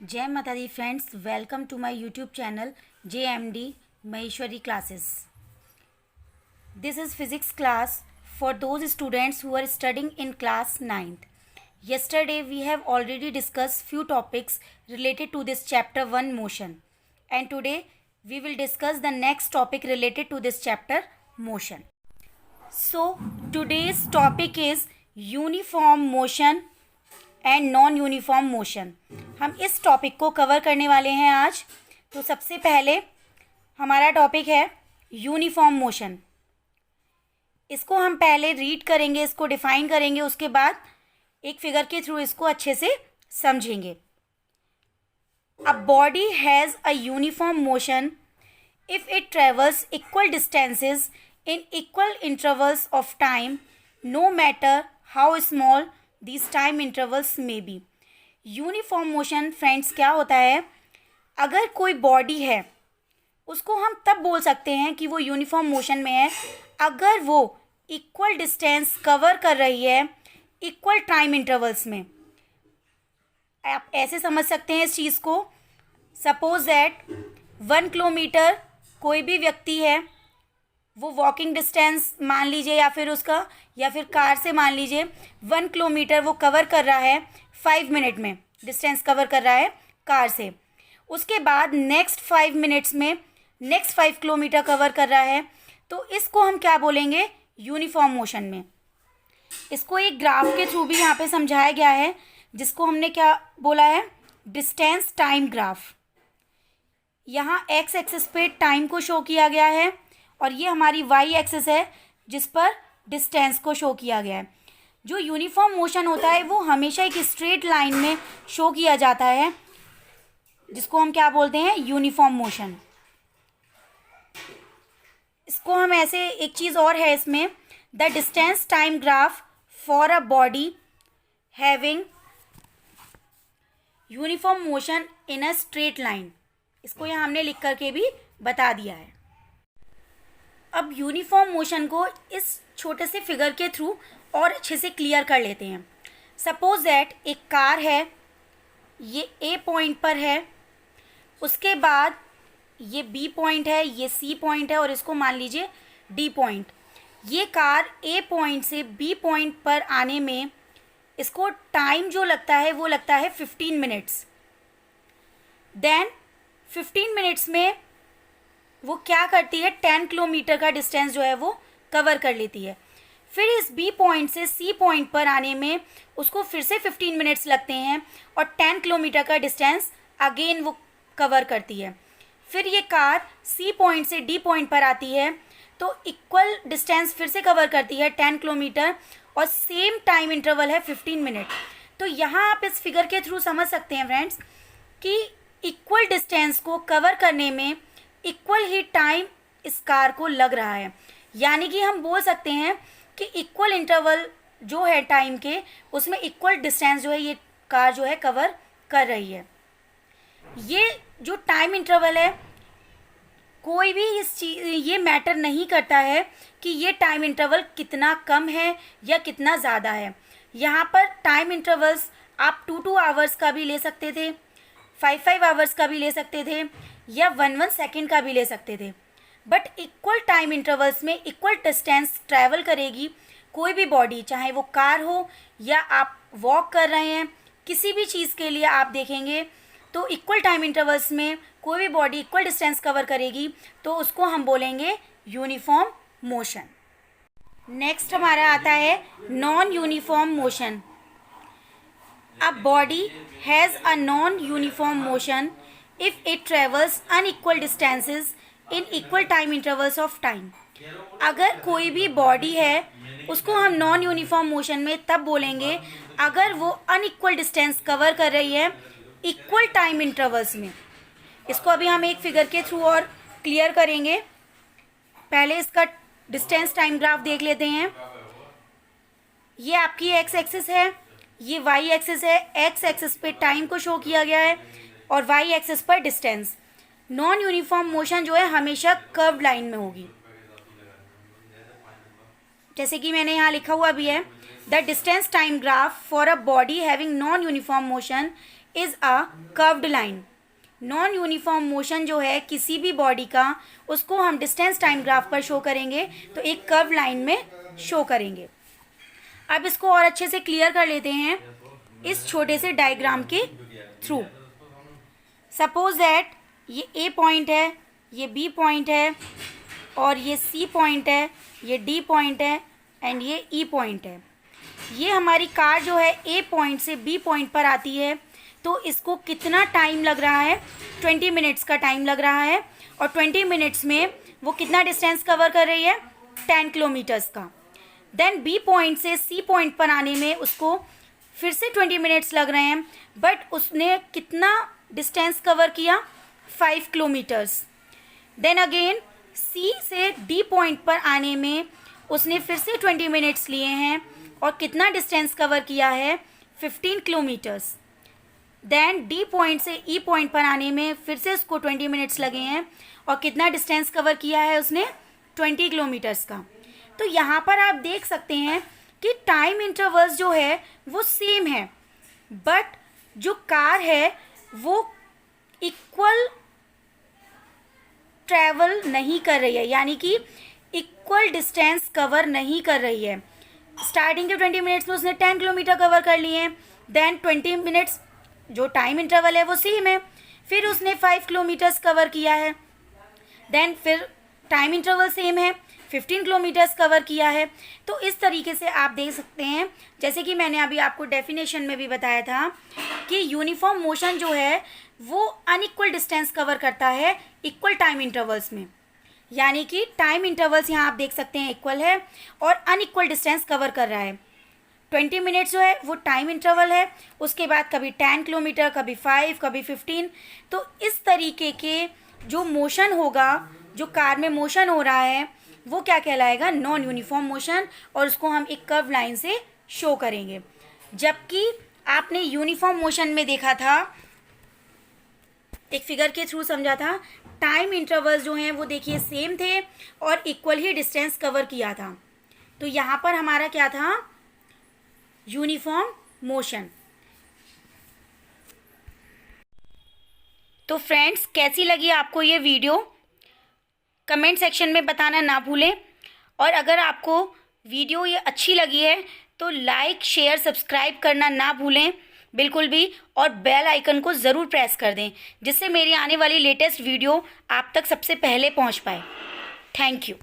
जय माता दी friends, welcome to my YouTube channel JMD Maheshwari classes. This is physics class for those students who are studying in class 9th. Yesterday we have already discussed few topics related to this chapter 1 motion, and today we will discuss the next topic related to this chapter motion. So today's topic is uniform motion and non uniform motion. हम इस topic को cover करने वाले हैं आज. तो सबसे पहले हमारा टॉपिक है यूनिफॉर्म मोशन. इसको हम पहले रीड करेंगे, इसको डिफाइन करेंगे, उसके बाद एक फिगर के थ्रू इसको अच्छे से समझेंगे. A body has a uniform motion if it travels equal distances in equal intervals of time, no matter how small these time intervals may be. Uniform motion friends क्या होता है? अगर कोई बॉडी है उसको हम तब बोल सकते हैं कि वो यूनिफॉर्म मोशन में है अगर वो इक्वल डिस्टेंस कवर कर रही है इक्वल टाइम इंटरवल्स में. आप ऐसे समझ सकते हैं इस चीज़ को. सपोज दैट 1 किलोमीटर कोई भी व्यक्ति है, वो वॉकिंग डिस्टेंस मान लीजिए या फिर कार से मान लीजिए 1 किलोमीटर वो कवर कर रहा है 5 मिनट में, डिस्टेंस कवर कर रहा है कार से. उसके बाद नेक्स्ट 5 मिनट्स में नेक्स्ट 5 किलोमीटर कवर कर रहा है. तो इसको हम क्या बोलेंगे? यूनिफॉर्म मोशन में. इसको एक ग्राफ के थ्रू भी यहाँ पे समझाया गया है, जिसको हमने क्या बोला है? Distance time graph. यहाँ एक्स एक्सिस पे टाइम को शो किया गया है और ये हमारी वाई एक्सिस है जिस पर डिस्टेंस को शो किया गया है. जो यूनिफॉर्म मोशन होता है वो हमेशा एक स्ट्रेट लाइन में शो किया जाता है, जिसको हम क्या बोलते हैं? Uniform motion. इसको हम ऐसे, एक चीज़ और है इसमें, the distance time graph for a body having uniform motion in a straight line. इसको यहाँ हमने लिख करके भी बता दिया है. अब यूनिफॉर्म मोशन को इस छोटे से फिगर के थ्रू और अच्छे से क्लियर कर लेते हैं. सपोज दैट एक कार है, ये ए पॉइंट पर है, उसके बाद ये बी पॉइंट है, ये सी पॉइंट है और इसको मान लीजिए डी पॉइंट. ये कार ए पॉइंट से बी पॉइंट पर आने में इसको टाइम जो लगता है वो लगता है 15 मिनट्स. देन 15 मिनट्स में वो क्या करती है? 10 किलोमीटर का डिस्टेंस जो है वो कवर कर लेती है. फिर इस बी पॉइंट से सी पॉइंट पर आने में उसको फिर से 15 मिनट्स लगते हैं और 10 किलोमीटर का डिस्टेंस अगेन वो कवर करती है. फिर ये कार सी पॉइंट से डी पॉइंट पर आती है तो इक्वल डिस्टेंस फिर से कवर करती है 10 किलोमीटर और सेम टाइम इंटरवल है 15 मिनट. तो यहाँ आप इस फिगर के थ्रू समझ सकते हैं फ्रेंड्स कि इक्वल डिस्टेंस को कवर करने में इक्वल ही टाइम इस कार को लग रहा है. यानी कि हम बोल सकते हैं कि इक्वल इंटरवल जो है टाइम के, उसमें इक्वल डिस्टेंस जो है ये कार जो है कवर कर रही है. ये जो टाइम इंटरवल है, कोई भी ये मैटर नहीं करता है कि ये टाइम इंटरवल कितना कम है या कितना ज़्यादा है. यहाँ पर टाइम इंटरवल्स आप 2 आवर्स का भी ले सकते थे, 5 आवर्स का भी ले सकते थे या 1 सेकेंड का भी ले सकते थे. बट इक्वल टाइम इंटरवल्स में इक्वल डिस्टेंस ट्रैवल करेगी कोई भी बॉडी, चाहे वो कार हो या आप वॉक कर रहे हैं, किसी भी चीज़ के लिए आप देखेंगे तो इक्वल टाइम इंटरवल्स में कोई भी बॉडी इक्वल डिस्टेंस कवर करेगी तो उसको हम बोलेंगे यूनिफॉर्म मोशन. नेक्स्ट हमारा आता है non uniform motion. A body has a non uniform motion if it travels unequal distances in equal time intervals of time. अगर कोई भी बॉडी है उसको हम नॉन यूनिफॉर्म मोशन में तब बोलेंगे अगर वो अनइक्वल डिस्टेंस कवर कर रही है इक्वल टाइम इंटरवल्स में. इसको अभी हम एक फिगर के थ्रू और क्लियर करेंगे. पहले इसका डिस्टेंस टाइम ग्राफ देख लेते हैं. ये आपकी एक्स एक्सिस है, ये वाई एक्सिस है. एक्स एक्सिस पे टाइम को शो किया गया है और वाई एक्सिस पर डिस्टेंस. नॉन यूनिफॉर्म मोशन जो है हमेशा कर्व लाइन में होगी, जैसे कि मैंने यहाँ लिखा हुआ भी है, the distance time graph for a body having non uniform motion is a curved line. Non uniform motion जो है किसी भी बॉडी का, उसको हम डिस्टेंस टाइम ग्राफ पर शो करेंगे तो एक कर्व लाइन में शो करेंगे। अब इसको और अच्छे से क्लियर कर लेते हैं इस छोटे से डायग्राम के थ्रू। सपोज दैट ये ए पॉइंट है, ये बी पॉइंट है, और ये सी पॉइंट है, ये डी पॉइंट है, एंड ये ई पॉइंट है। ये हमारी कार जो है ए पॉइंट से बी पॉइंट पर आती है, तो इसको कितना टाइम लग रहा है? 20 मिनट्स का टाइम लग रहा है। और 20 मिनट्स में वो कितना डिस्टेंस कवर कर रही है? 10 किलोमीटर्स का। देन बी पॉइंट से सी पॉइंट पर आने में उसको फिर से 20 मिनट्स लग रहे हैं, बट उसने कितना डिस्टेंस कवर किया? 5 किलोमीटर्स। देन अगेन सी से डी पॉइंट पर आने में उसने फिर से 20 मिनट्स लिए हैं और कितना डिस्टेंस कवर किया है? 15 किलोमीटर्स। देन डी पॉइंट से ई पॉइंट पर आने में फिर से उसको 20 मिनट्स लगे हैं और कितना डिस्टेंस कवर किया है उसने? 20 किलोमीटर्स का। तो यहाँ पर आप देख सकते हैं कि टाइम इंटरवल्स जो है वो सेम है, बट जो कार है वो इक्वल ट्रैवल नहीं कर रही है, यानी कि इक्वल डिस्टेंस कवर नहीं कर रही है। स्टार्टिंग के 20 मिनट्स में उसने 10 किलोमीटर कवर कर लिए हैं। देन 20 मिनट्स जो टाइम इंटरवल है वो सेम है, फिर उसने 5 किलोमीटर्स कवर किया है। देन फिर टाइम इंटरवल सेम है, 15 किलोमीटर्स कवर किया है। तो इस तरीके से आप देख सकते हैं, जैसे कि मैंने अभी आपको डेफिनेशन में भी बताया था कि यूनिफॉर्म मोशन जो है वो अनइक्वल डिस्टेंस कवर करता है इक्वल टाइम इंटरवल्स में। यानी कि टाइम इंटरवल्स यहाँ आप देख सकते हैं इक्वल है और अनइक्वल डिस्टेंस कवर कर रहा है। 20 मिनट्स जो है वो टाइम इंटरवल है, उसके बाद कभी 10 किलोमीटर, कभी 5, कभी 15। तो इस तरीके के जो मोशन होगा, जो कार में मोशन हो रहा है, वो क्या कहलाएगा? नॉन यूनिफॉर्म मोशन, और उसको हम एक कर्व लाइन से शो करेंगे। जबकि आपने यूनिफॉर्म मोशन में देखा था, एक फिगर के थ्रू समझा था, टाइम इंटरवल्स जो हैं वो देखिए सेम थे और इक्वल ही डिस्टेंस कवर किया था। तो यहाँ पर हमारा क्या था? Uniform motion. तो फ्रेंड्स, कैसी लगी आपको ये वीडियो? कमेंट सेक्शन में बताना ना भूलें। और अगर आपको वीडियो ये अच्छी लगी है तो लाइक, शेयर, सब्सक्राइब करना ना भूलें बिल्कुल भी, और बेल आइकन को ज़रूर प्रेस कर दें, जिससे मेरी आने वाली लेटेस्ट वीडियो आप तक सबसे पहले पहुंच पाए। Thank you.